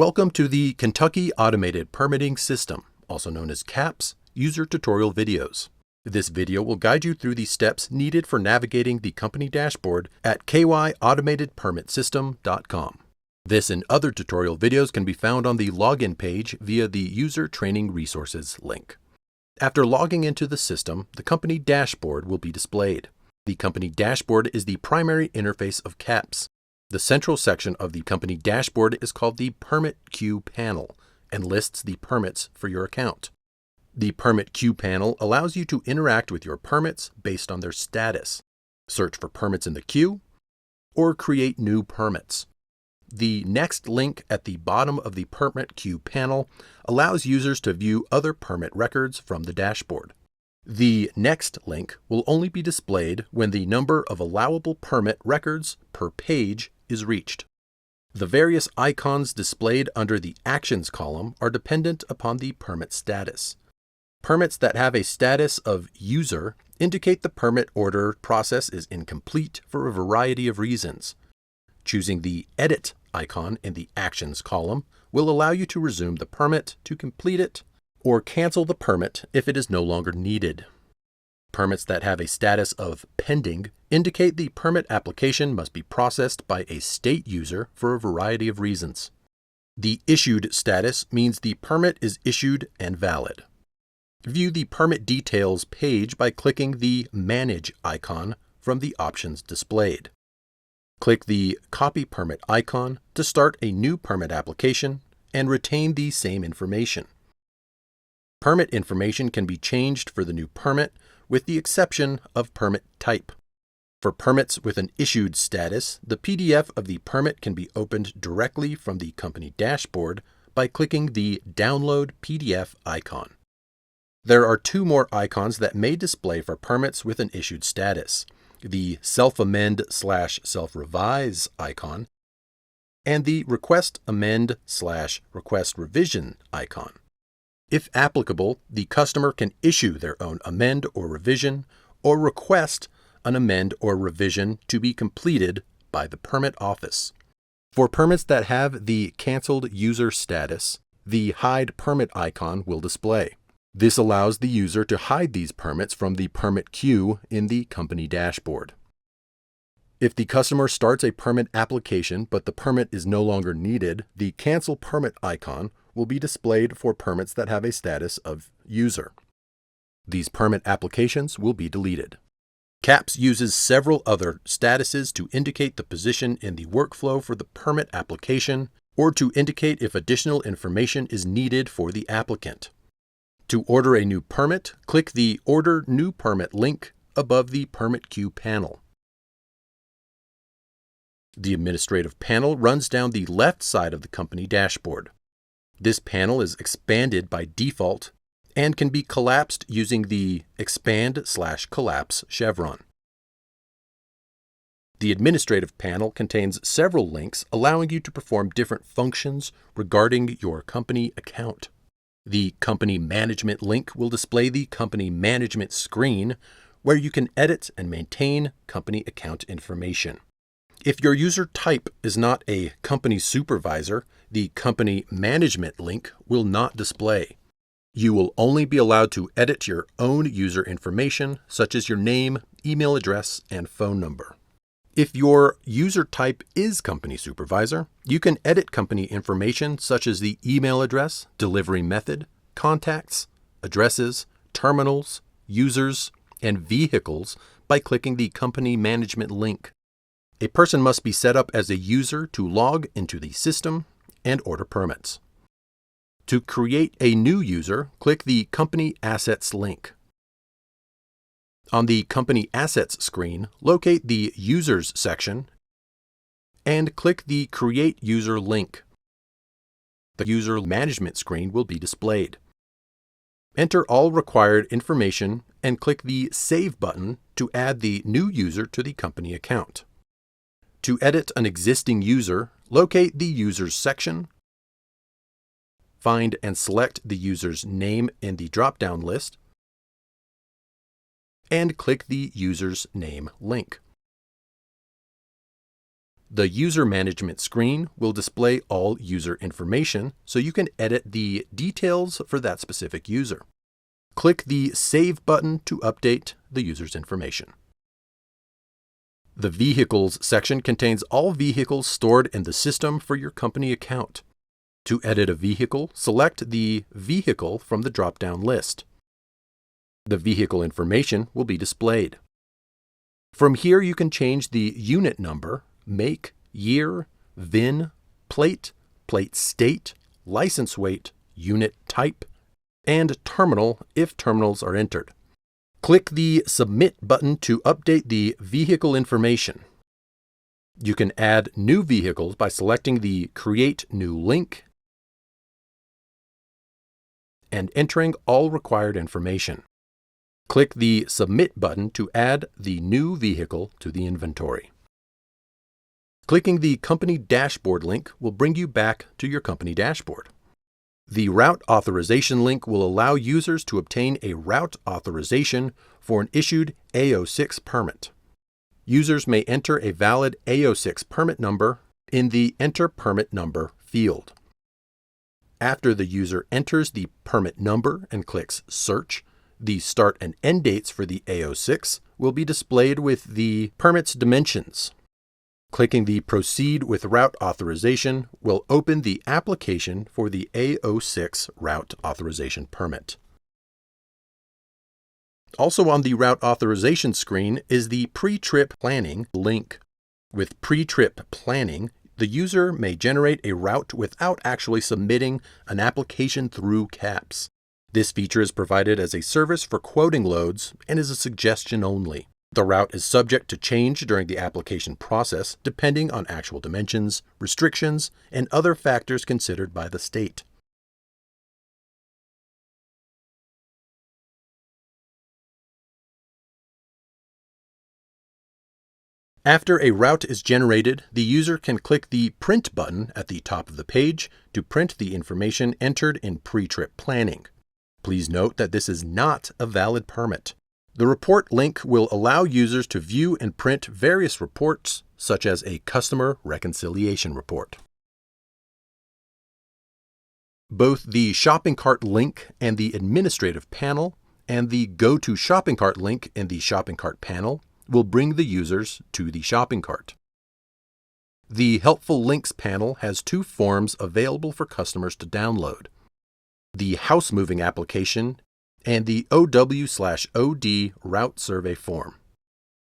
Welcome to the Kentucky Automated Permitting System, also known as KAPS, user tutorial videos. This video will guide you through the steps needed for navigating the company dashboard at kyautomatedpermitsystem.com. This and other tutorial videos can be found on the login page via the User Training Resources link. After logging into the system, the company dashboard will be displayed. The company dashboard is the primary interface of KAPS. The central section of the company dashboard is called the Permit Queue panel and lists the permits for your account. The Permit Queue panel allows you to interact with your permits based on their status, search for permits in the queue, or create new permits. The next link at the bottom of the Permit Queue panel allows users to view other permit records from the dashboard. The next link will only be displayed when the number of allowable permit records per page is reached. The various icons displayed under the Actions column are dependent upon the permit status. Permits that have a status of user indicate the permit order process is incomplete for a variety of reasons. Choosing the Edit icon in the Actions column will allow you to resume the permit to complete it or cancel the permit if it is no longer needed. Permits that have a status of pending indicate the permit application must be processed by a state user for a variety of reasons. The Issued status means the permit is issued and valid. View the permit details page by clicking the Manage icon from the options displayed. Click the Copy Permit icon to start a new permit application and retain the same information. Permit information can be changed for the new permit with the exception of permit type. For permits with an issued status, the PDF of the permit can be opened directly from the company dashboard by clicking the Download PDF icon. There are two more icons that may display for permits with an issued status: the Self-Amend/Self-Revise icon and the Request Amend/Request Revision icon. If applicable, the customer can issue their own amend or revision or request an amend or revision to be completed by the permit office. For permits that have the canceled user status, the Hide Permit icon will display. This allows the user to hide these permits from the permit queue in the company dashboard. If the customer starts a permit application but the permit is no longer needed, the Cancel Permit icon will be displayed for permits that have a status of user. These permit applications will be deleted. KAPS uses several other statuses to indicate the position in the workflow for the permit application or to indicate if additional information is needed for the applicant. To order a new permit, click the Order New Permit link above the Permit Queue panel. The administrative panel runs down the left side of the company dashboard. This panel is expanded by default and can be collapsed using the Expand/Collapse chevron. The administrative panel contains several links allowing you to perform different functions regarding your company account. The Company Management link will display the Company Management screen where you can edit and maintain company account information. If your user type is not a company supervisor, the Company Management link will not display. You will only be allowed to edit your own user information, such as your name, email address, and phone number. If your user type is company supervisor, you can edit company information such as the email address, delivery method, contacts, addresses, terminals, users, and vehicles by clicking the Company Management link. A person must be set up as a user to log into the system and order permits. To create a new user, click the Company Assets link. On the Company Assets screen, locate the Users section and click the Create User link. The User Management screen will be displayed. Enter all required information and click the Save button to add the new user to the company account. To edit an existing user, locate the Users section, find and select the user's name in the drop-down list, and click the User's Name link. The user management screen will display all user information so you can edit the details for that specific user. Click the Save button to update the user's information. The Vehicles section contains all vehicles stored in the system for your company account. To edit a vehicle, select the vehicle from the drop-down list. The vehicle information will be displayed. From here, you can change the unit number, make, year, VIN, plate, plate state, license weight, unit type, and terminal if terminals are entered. Click the Submit button to update the vehicle information. You can add new vehicles by selecting the Create New Link and entering all required information. Click the Submit button to add the new vehicle to the inventory. Clicking the Company Dashboard link will bring you back to your company dashboard. The Route Authorization link will allow users to obtain a route authorization for an issued A06 permit. Users may enter a valid A06 permit number in the Enter Permit Number field. After the user enters the permit number and clicks Search, the start and end dates for the A06 will be displayed with the permit's dimensions. Clicking the Proceed with Route Authorization will open the application for the A06 Route Authorization Permit. Also on the Route Authorization screen is the Pre-Trip Planning link. With Pre-Trip Planning, the user may generate a route without actually submitting an application through KAPS. This feature is provided as a service for quoting loads and is a suggestion only. The route is subject to change during the application process depending on actual dimensions, restrictions, and other factors considered by the state. After a route is generated, the user can click the Print button at the top of the page to print the information entered in pre-trip planning. Please note that this is not a valid permit. The report link will allow users to view and print various reports, such as a customer reconciliation report. Both the shopping cart link and the administrative panel and the Go to Shopping Cart link in the shopping cart panel will bring the users to the shopping cart. The Helpful Links panel has two forms available for customers to download: the house moving application and the OW/OD route survey form.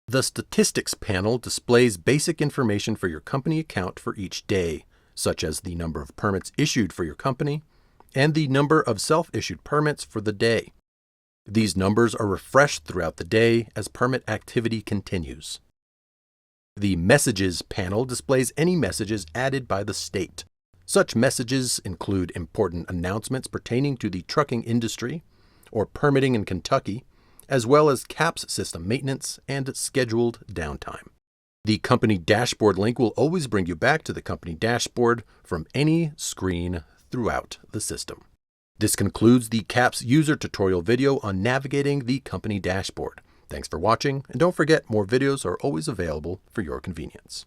The Statistics panel displays basic information for your company account for each day, such as the number of permits issued for your company and the number of self-issued permits for the day. These numbers are refreshed throughout the day as permit activity continues. The Messages panel displays any messages added by the state. Such messages include important announcements pertaining to the trucking industry or permitting in Kentucky, as well as KAPS system maintenance and scheduled downtime. The Company Dashboard link will always bring you back to the company dashboard from any screen throughout the system. This concludes the KAPS user tutorial video on navigating the company dashboard. Thanks for watching, and don't forget, more videos are always available for your convenience.